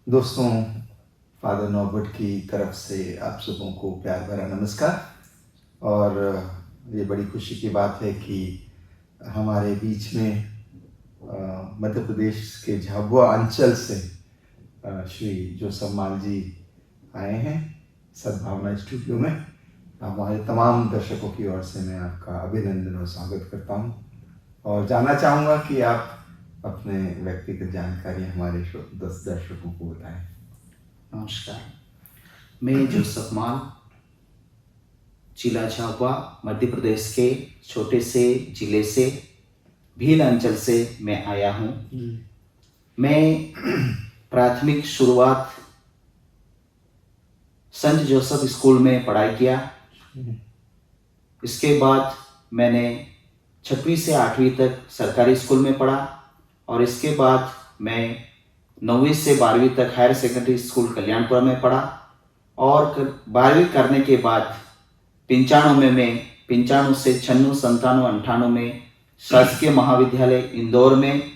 दोस्तों, father Norbert की तरफ से आप सबों को प्यार भरा नमस्कार। और ये बड़ी खुशी की बात है कि हमारे बीच में मध्य प्रदेश के झाबुआ अंचल से श्री जोसफ माल जी आए हैं सद्भावना स्टूडियो में। हमारे तमाम दर्शकों की ओर से मैं आपका अभिनंदन और स्वागत करता हूँ और जानना चाहूँगा कि आप अपने व्यक्तिगत जानकारी हमारे 10 दर्शकों को बताएं। नमस्कार, मैं जोसफ माल, जिला झाबुआ, मध्य प्रदेश के छोटे से जिले से भील अंचल से मैं आया हूँ। मैं प्राथमिक शुरुआत संत जोसेफ स्कूल में पढ़ाई किया। इसके बाद मैंने 6वीं से 8वीं तक सरकारी स्कूल में पढ़ा और इसके बाद मैं 9वीं से 12वीं तक हायर सेकेंडरी स्कूल कल्याणपुरा में पढ़ा और 12वीं करने के बाद 95 में मैं 95 से 96, 97, 98 में शासकीय महाविद्यालय इंदौर में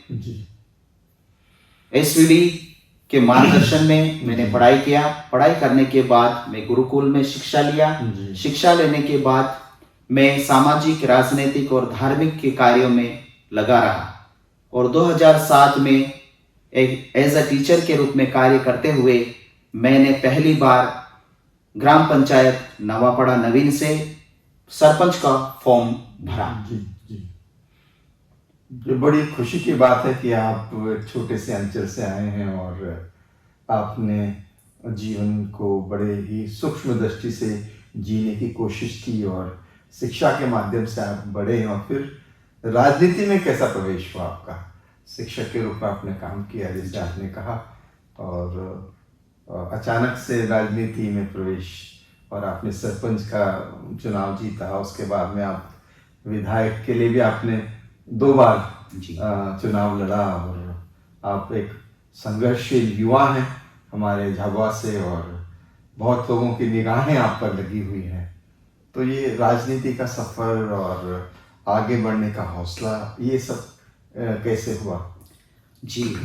एसवीडी के मार्गदर्शन में मैंने पढ़ाई किया। पढ़ाई करने के बाद मैं गुरुकुल में शिक्षा लिया। शिक्षा लेने के बाद मैं सामाजिक, राजनीतिक और धार्मिक के कार्यों में लगा रहा और 2007 में एक एज अ टीचर के रूप में कार्य करते हुए मैंने पहली बार ग्राम पंचायत नवापड़ा नवीन से सरपंच का फॉर्म भरा। ये बड़ी खुशी की बात है कि आप छोटे से अंचल से आए हैं और आपने जीवन को बड़े ही सूक्ष्म दृष्टि से जीने की कोशिश की और शिक्षा के माध्यम से आप बढ़े और फिर राजनीति में कैसा प्रवेश हुआ आपका? शिक्षक के रूप में आपने काम किया जैसे आपने कहा और अचानक से राजनीति में प्रवेश और आपने सरपंच का चुनाव जीता। उसके बाद में आप विधायक के लिए भी आपने 2 बार चुनाव लड़ा और आप एक संघर्षशील युवा हैं हमारे झाबुआ से और बहुत लोगों की निगाहें आप पर लगी हुई हैं। तो ये राजनीति का सफ़र और आगे बढ़ने का हौसला ये सब कैसे हुआ? जी,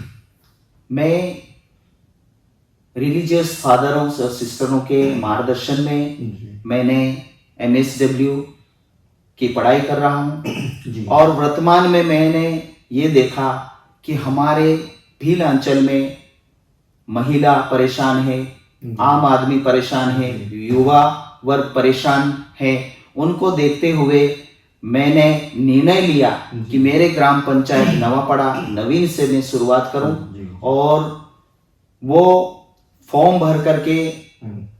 मैं रिलीजियस फादरों और सिस्टरों के मार्गदर्शन में मैंने MSW की पढ़ाई कर रहा हूँ और वर्तमान में मैंने ये देखा कि हमारे भील अंचल में महिला परेशान है, आम आदमी परेशान है, युवा वर्ग परेशान है। उनको देखते हुए मैंने निर्णय लिया कि मेरे ग्राम पंचायत नवापड़ा नवीन से मैं शुरुआत करूं और वो फॉर्म भर करके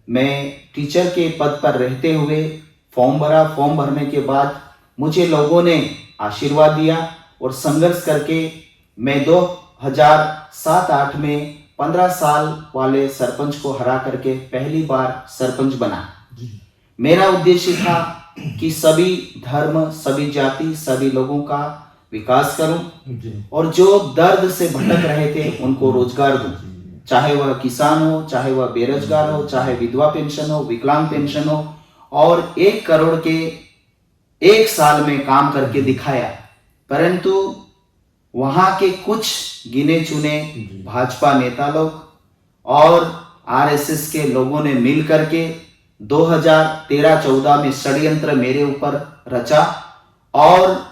मैं टीचर के पद पर रहते हुए फॉर्म भरा। फॉर्म भरने के बाद मुझे लोगों ने आशीर्वाद दिया और संघर्ष करके मैं 2007-8 में 15 साल वाले सरपंच को हरा करके पहली बार सरपंच बना। मेरा उद्देश्य था कि सभी धर्म, सभी जाति, सभी लोगों का विकास करूं और जो दर्द से भटक रहे थे उनको रोजगार दूं, चाहे वह किसान हो, चाहे वह बेरोजगार हो, चाहे विधवा पेंशन हो, विकलांग पेंशन हो। और 1 करोड़ के 1 साल में काम करके दिखाया। परंतु वहां के कुछ गिने चुने भाजपा नेता लोग और RSS के लोगों ने मिल करके 2013-14 में षड्यंत्र मेरे ऊपर रचा और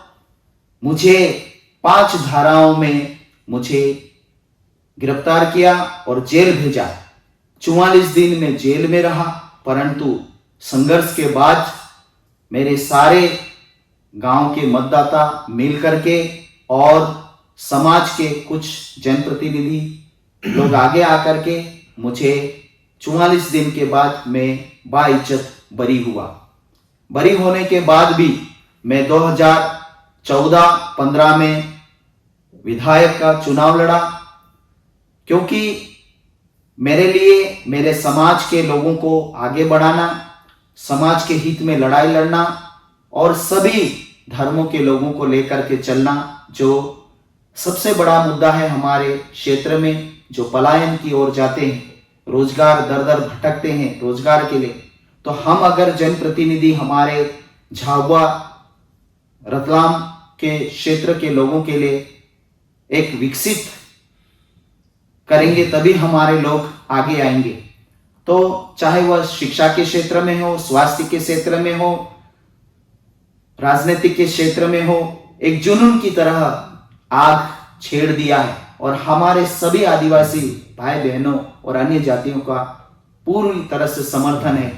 मुझे 5 धाराओं में मुझे गिरफ्तार किया और जेल भेजा। 44 दिन में जेल में रहा। परंतु संघर्ष के बाद मेरे सारे गांव के मतदाता मिल करके और समाज के कुछ जनप्रतिनिधि लोग आगे आकर के मुझे 44 दिन के बाद मैं बाइज्जत बरी हुआ। बरी होने के बाद भी मैं 2014-15 में विधायक का चुनाव लड़ा, क्योंकि मेरे लिए मेरे समाज के लोगों को आगे बढ़ाना, समाज के हित में लड़ाई लड़ना और सभी धर्मों के लोगों को लेकर के चलना, जो सबसे बड़ा मुद्दा है हमारे क्षेत्र में, जो पलायन की ओर जाते हैं, रोजगार दर दर भटकते हैं रोजगार के लिए। तो हम अगर जनप्रतिनिधि हमारे झाबुआ रतलाम के क्षेत्र के लोगों के लिए एक विकसित करेंगे तभी हमारे लोग आगे आएंगे। तो चाहे वह शिक्षा के क्षेत्र में हो, स्वास्थ्य के क्षेत्र में हो, राजनीतिक के क्षेत्र में हो, एक जुनून की तरह आग छेड़ दिया है और हमारे सभी आदिवासी भाई बहनों और अन्य जातियों का पूरी तरह से समर्थन है।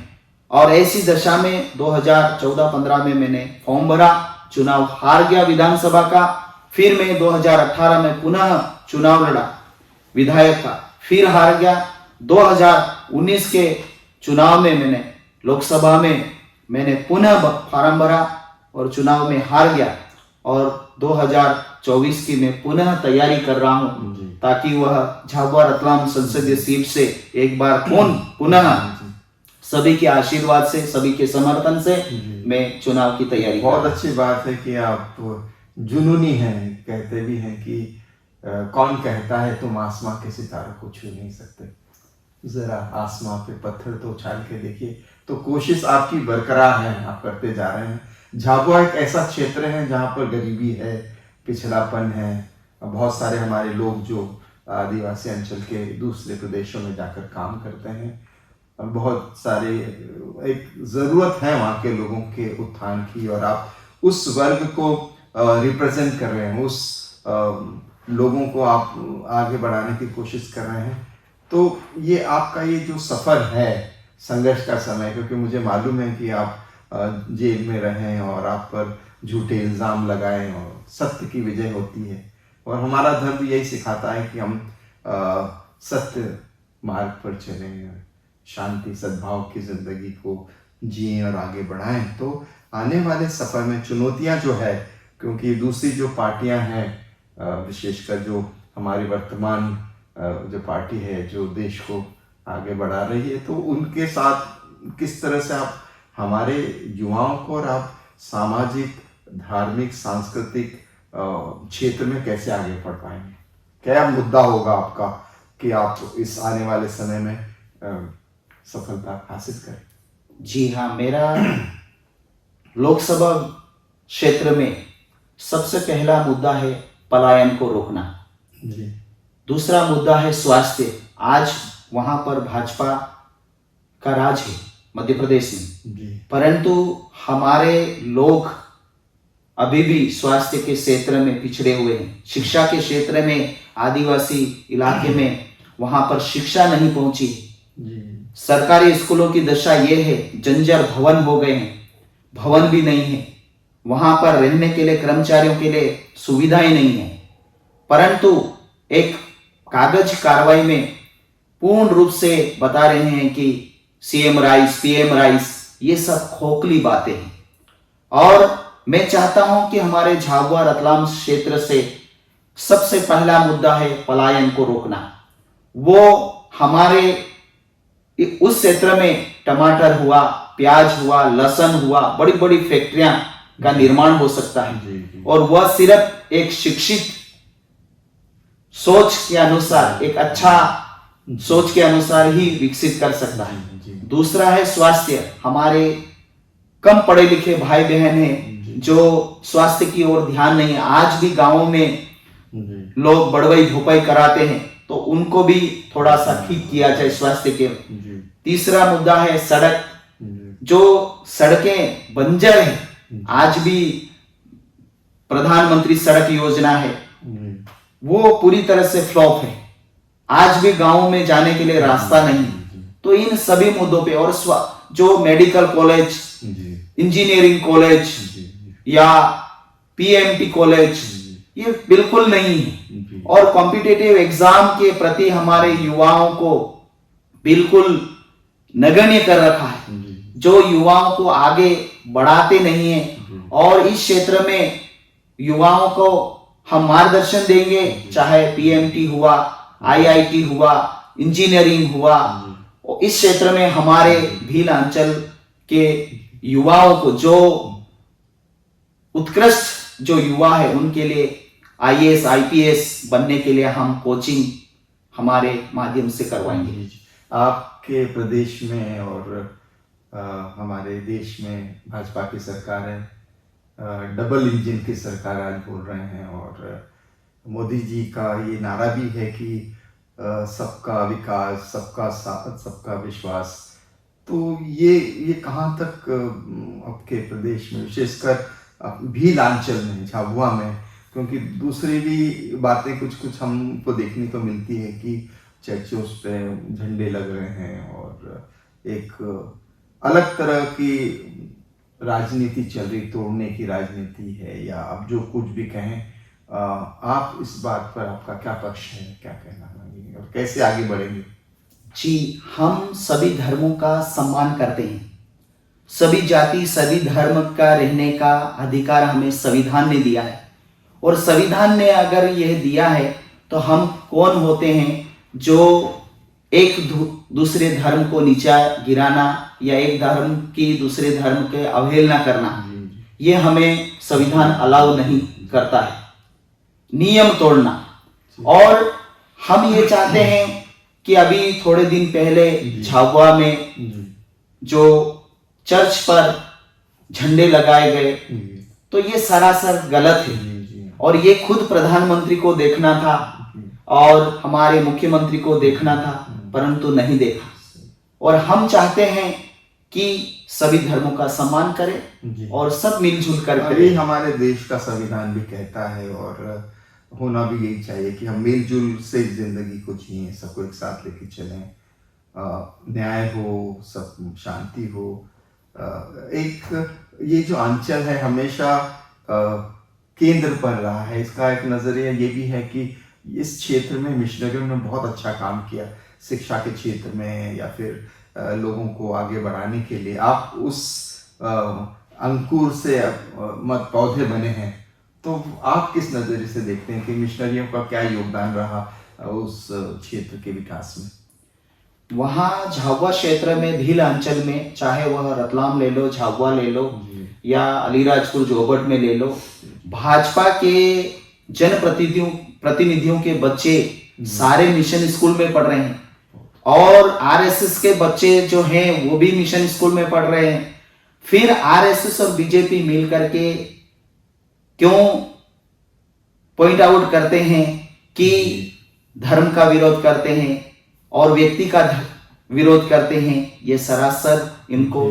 और ऐसी दशा में 2014-15 में मैंने फॉर्म भरा, चुनाव हार गया विधानसभा का, फिर मैं 2018 में पुनः चुनाव लड़ा विधायक का, फिर हार गया। 2019 के चुनाव में मैंने लोकसभा में मैंने पुनः फार्म भरा और चुनाव में हार गया, और 2024 की मैं पुनः तैयारी कर रहा हूं ताकि वह झाबुआ रतलाम संसदीय सीट से एक बार पुनः सभी के आशीर्वाद से, सभी के समर्थन से मैं चुनाव की तैयारी। बहुत अच्छी बात है कि आप जुनूनी हैं। कहते भी हैं कि कौन कहता है तुम आसमां के सितारों को छू नहीं सकते, जरा आसमां पे पत्थर तो उछाल के देखिए। तो कोशिश आपकी बरकरार है, आप करते जा रहे हैं। झाबुआ एक ऐसा क्षेत्र है जहाँ पर गरीबी है, पिछड़ापन है, बहुत सारे हमारे लोग जो आदिवासी अंचल के दूसरे प्रदेशों में जाकर काम करते हैं, बहुत सारे एक ज़रूरत है वहाँ के लोगों के उत्थान की, और आप उस वर्ग को रिप्रेजेंट कर रहे हैं, उस लोगों को आप आगे बढ़ाने की कोशिश कर रहे हैं। तो ये आपका ये जो सफ़र है, संघर्ष का समय, क्योंकि मुझे मालूम है कि आप जेल में रहें और आप पर झूठे इल्ज़ाम लगाएं और सत्य की विजय होती है, और हमारा धर्म यही सिखाता है कि हम सत्य मार्ग पर चलें, शांति सद्भाव की ज़िंदगी को जिएं और आगे बढ़ाएं। तो आने वाले सफ़र में चुनौतियां जो है, क्योंकि दूसरी जो पार्टियां हैं, विशेषकर जो हमारी वर्तमान जो पार्टी है जो देश को आगे बढ़ा रही है, तो उनके साथ किस तरह से आप हमारे युवाओं को और आप सामाजिक, धार्मिक, सांस्कृतिक क्षेत्र में कैसे आगे बढ़ पाएंगे? क्या मुद्दा होगा आपका कि आप इस आने वाले समय में सफलता हासिल करें? जी हाँ, मेरा लोकसभा क्षेत्र में सबसे पहला मुद्दा है पलायन को रोकना जी। दूसरा मुद्दा है स्वास्थ्य। आज वहां पर भाजपा का राज है मध्य प्रदेश में जी। परंतु हमारे लोग अभी भी स्वास्थ्य के क्षेत्र में पिछड़े हुए हैं। शिक्षा के क्षेत्र में आदिवासी इलाके में वहां पर शिक्षा नहीं पहुंची। सरकारी स्कूलों की दशा ये है, जंजर भवन हो गए हैं, भवन भी नहीं है, वहां पर रहने के लिए कर्मचारियों के लिए सुविधाएं नहीं है। परंतु एक कागज कार्रवाई में पूर्ण रूप से बता रहे हैं कि सीएम राइस, पीएम राइस, ये सब खोखली बातें हैं। और मैं चाहता हूं कि हमारे झाबुआ रतलाम क्षेत्र से सबसे पहला मुद्दा है पलायन को रोकना। वो हमारे उस क्षेत्र में टमाटर हुआ, प्याज हुआ, लहसुन हुआ, बड़ी बड़ी फैक्ट्रियां का निर्माण हो सकता है। और वह सिर्फ एक शिक्षित सोच के अनुसार, एक अच्छा सोच के अनुसार ही विकसित कर सकता है। दूसरा है स्वास्थ्य। हमारे कम पढ़े लिखे भाई बहन हैं जो स्वास्थ्य की ओर ध्यान नहीं है। आज भी गांवों में लोग बड़वई भोपाई कराते हैं, तो उनको भी थोड़ा सा ठीक किया जाए स्वास्थ्य के। तीसरा मुद्दा है सड़क। जो सड़कें बंजर हैं, आज भी प्रधानमंत्री सड़क योजना है वो पूरी तरह से फ्लॉप है। आज भी गांवों में जाने के लिए रास्ता नहीं। तो इन सभी मुद्दों पे, और जो मेडिकल कॉलेज, इंजीनियरिंग कॉलेज या पीएमटी कॉलेज, ये बिल्कुल नहीं है। और कॉम्पिटिटिव एग्जाम के प्रति हमारे युवाओं को बिल्कुल नगण्य कर रखा है, जो युवाओं को आगे बढ़ाते नहीं है। और इस क्षेत्र में युवाओं को हम मार्गदर्शन देंगे, चाहे पीएमटी हुआ, आईआईटी हुआ, इंजीनियरिंग हुआ। इस क्षेत्र में हमारे भील अंचल के युवाओं को, जो उत्कृष्ट जो युवा है, उनके लिए आईएएस, आईपीएस बनने के लिए हम कोचिंग हमारे माध्यम से करवाएंगे। आपके प्रदेश में और हमारे देश में भाजपा की सरकार है, डबल इंजन की सरकार आज बोल रहे हैं, और मोदी जी का ये नारा भी है कि सबका विकास, सबका साथ, सबका विश्वास, तो ये कहाँ तक आपके प्रदेश में, विशेषकर भीलांचल में, झाबुआ में, क्योंकि दूसरी भी बातें कुछ कुछ हमको देखने को मिलती है कि चर्चों पे झंडे लग रहे हैं और एक अलग तरह की राजनीति चल रही, तोड़ने की राजनीति है, या आप जो कुछ भी कहें, आप इस बात पर आपका क्या पक्ष है, क्या कहना है और कैसे आगे बढ़ेंगे? जी, हम सभी धर्मों का सम्मान करते हैं। सभी जाति, सभी धर्म का रहने का अधिकार हमें संविधान ने दिया है, और संविधान ने अगर यह दिया है तो हम कौन होते हैं जो एक दूसरे धर्म को नीचा गिराना या एक धर्म की दूसरे धर्म के अवहेलना करना, ये हमें संविधान अलाउ नहीं करता है, नियम तोड़ना। और हम ये चाहते हैं कि अभी थोड़े दिन पहले झाबुआ में जो चर्च पर झंडे लगाए गए, तो ये सरासर गलत है, और ये खुद प्रधानमंत्री को देखना था और हमारे मुख्यमंत्री को देखना था, परंतु नहीं देखा। और हम चाहते हैं कि सभी धर्मों का सम्मान करें और सब मिलजुल कर अभी हमारे देश का संविधान भी कहता है, और होना भी यही चाहिए कि हम मिलजुल से जिंदगी को जिए, सबको एक साथ लेके चलें, न्याय हो, सब शांति हो। एक ये जो अंचल है हमेशा केंद्र पर रहा है, इसका एक नजरिया ये भी है कि इस क्षेत्र में मिशनरियों ने बहुत अच्छा काम किया, शिक्षा के क्षेत्र में या फिर लोगों को आगे बढ़ाने के लिए। आप उस अंकुर से मत पौधे बने हैं, तो आप किस नजरिए से देखते हैं कि मिशनरियों का क्या योगदान रहा उस क्षेत्र के विकास में? वहाँ झाबुआ क्षेत्र में, भील अंचल में, चाहे वह रतलाम ले लो, झाबुआ ले लो या अलीराजपुर जोबट में ले लो, भाजपा के जनप्रतिनिधियों के बच्चे सारे मिशन स्कूल में पढ़ रहे हैं, और आरएसएस के बच्चे जो हैं वो भी मिशन स्कूल में पढ़ रहे हैं। फिर आरएसएस और बीजेपी मिल करके क्यों पॉइंट आउट करते हैं कि धर्म का विरोध करते हैं और व्यक्ति का विरोध करते हैं? ये सरासर इनको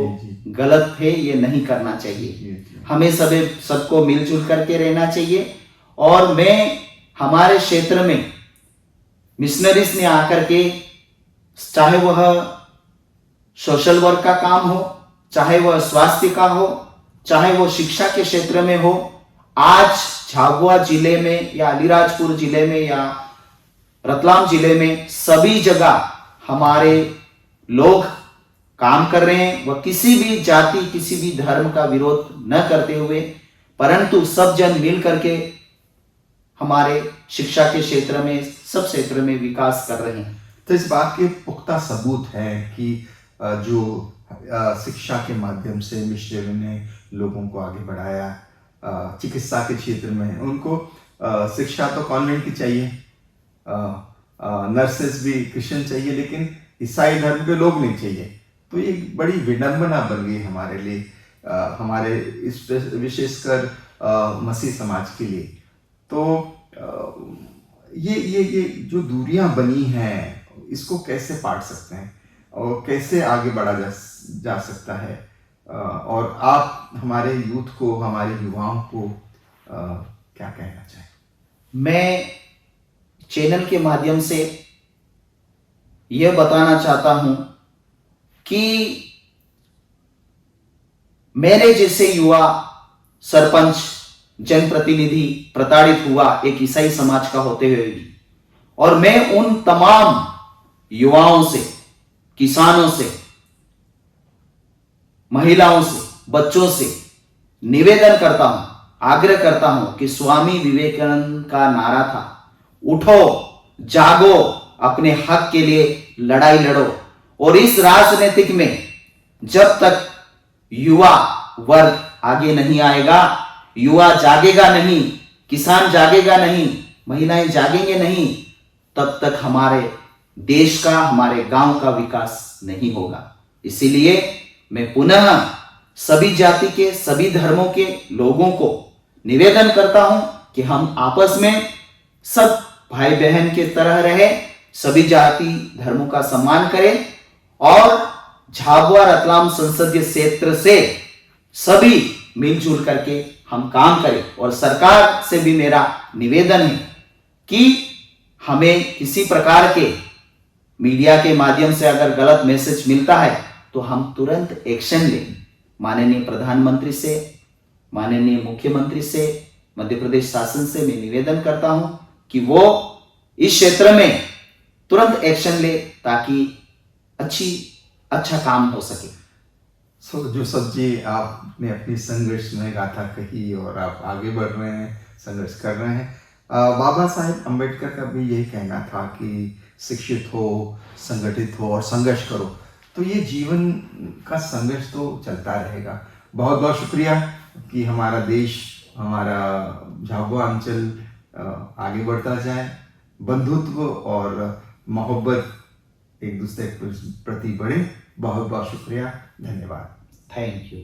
गलत है, ये नहीं करना चाहिए। हमें सबको मिलजुल करके रहना चाहिए। और मैं हमारे क्षेत्र में मिशनरीज ने आकर के, चाहे वह सोशल वर्क का काम हो, चाहे वह स्वास्थ्य का हो, चाहे वह शिक्षा के क्षेत्र में हो, आज झाबुआ जिले में या अलीराजपुर जिले में या रतलाम जिले में सभी जगह हमारे लोग काम कर रहे हैं। वह किसी भी जाति, किसी भी धर्म का विरोध न करते हुए, परंतु सब जन मिल करके हमारे शिक्षा के क्षेत्र में, सब क्षेत्र में विकास कर रहे हैं। तो इस बात के पुख्ता सबूत हैं कि जो शिक्षा के माध्यम से मिशनरियों ने लोगों को आगे बढ़ाया, चिकित्सा के क्षेत्र में उनको शिक्षा तो कॉन्वेंट की चाहिए, नर्सेस भी क्रिश्चियन चाहिए, लेकिन ईसाई धर्म के लोग नहीं चाहिए। तो ये बड़ी विडंबना बन गई हमारे लिए, हमारे इस विशेषकर मसीह समाज के लिए। तो ये जो दूरियां बनी हैं, इसको कैसे पाट सकते हैं और कैसे आगे बढ़ा जा सकता है? और आप हमारे यूथ को, हमारे युवाओं को क्या कहना चाहें? मैं चैनल के माध्यम से यह बताना चाहता हूं कि मेरे जैसे युवा सरपंच, जनप्रतिनिधि प्रताड़ित हुआ एक ईसाई समाज का होते हुए भी, और मैं उन तमाम युवाओं से, किसानों से, महिलाओं से, बच्चों से निवेदन करता हूं, आग्रह करता हूं कि स्वामी विवेकानंद का नारा था, उठो, जागो, अपने हक के लिए लड़ाई लड़ो। और इस राजनीतिक में जब तक युवा वर्ग आगे नहीं आएगा, युवा जागेगा नहीं, किसान जागेगा नहीं, महिलाएं जागेंगे नहीं, तब तक हमारे देश का, हमारे गांव का विकास नहीं होगा। इसीलिए मैं पुनः सभी जाति के, सभी धर्मों के लोगों को निवेदन करता हूं कि हम आपस में सब भाई बहन की तरह रहे सभी जाति धर्मों का सम्मान करें और झाबुआ रतलाम संसदीय क्षेत्र से सभी मिलजुल करके हम काम करें। और सरकार से भी मेरा निवेदन है कि हमें किसी प्रकार के मीडिया के माध्यम से अगर गलत मैसेज मिलता है तो हम तुरंत एक्शन लें। माननीय प्रधानमंत्री से, माननीय मुख्यमंत्री से, मध्य प्रदेश शासन से मैं निवेदन करता हूं कि वो इस क्षेत्र में तुरंत एक्शन ले ताकि अच्छा काम हो सके। जोसेफ जी, आपने अपनी संघर्ष में गाथा कही और आप आगे बढ़ रहे हैं, संघर्ष कर रहे हैं। बाबा साहेब अम्बेडकर का भी यही कहना था कि शिक्षित हो, संगठित हो और संघर्ष करो। तो ये जीवन का संघर्ष तो चलता रहेगा। बहुत बहुत शुक्रिया कि हमारा देश, हमारा झाबुआ अंचल आगे बढ़ता जाए, बंधुत्व और मोहब्बत एक दूसरे के प्रति बढ़े। बहुत बहुत शुक्रिया, धन्यवाद। Thank you.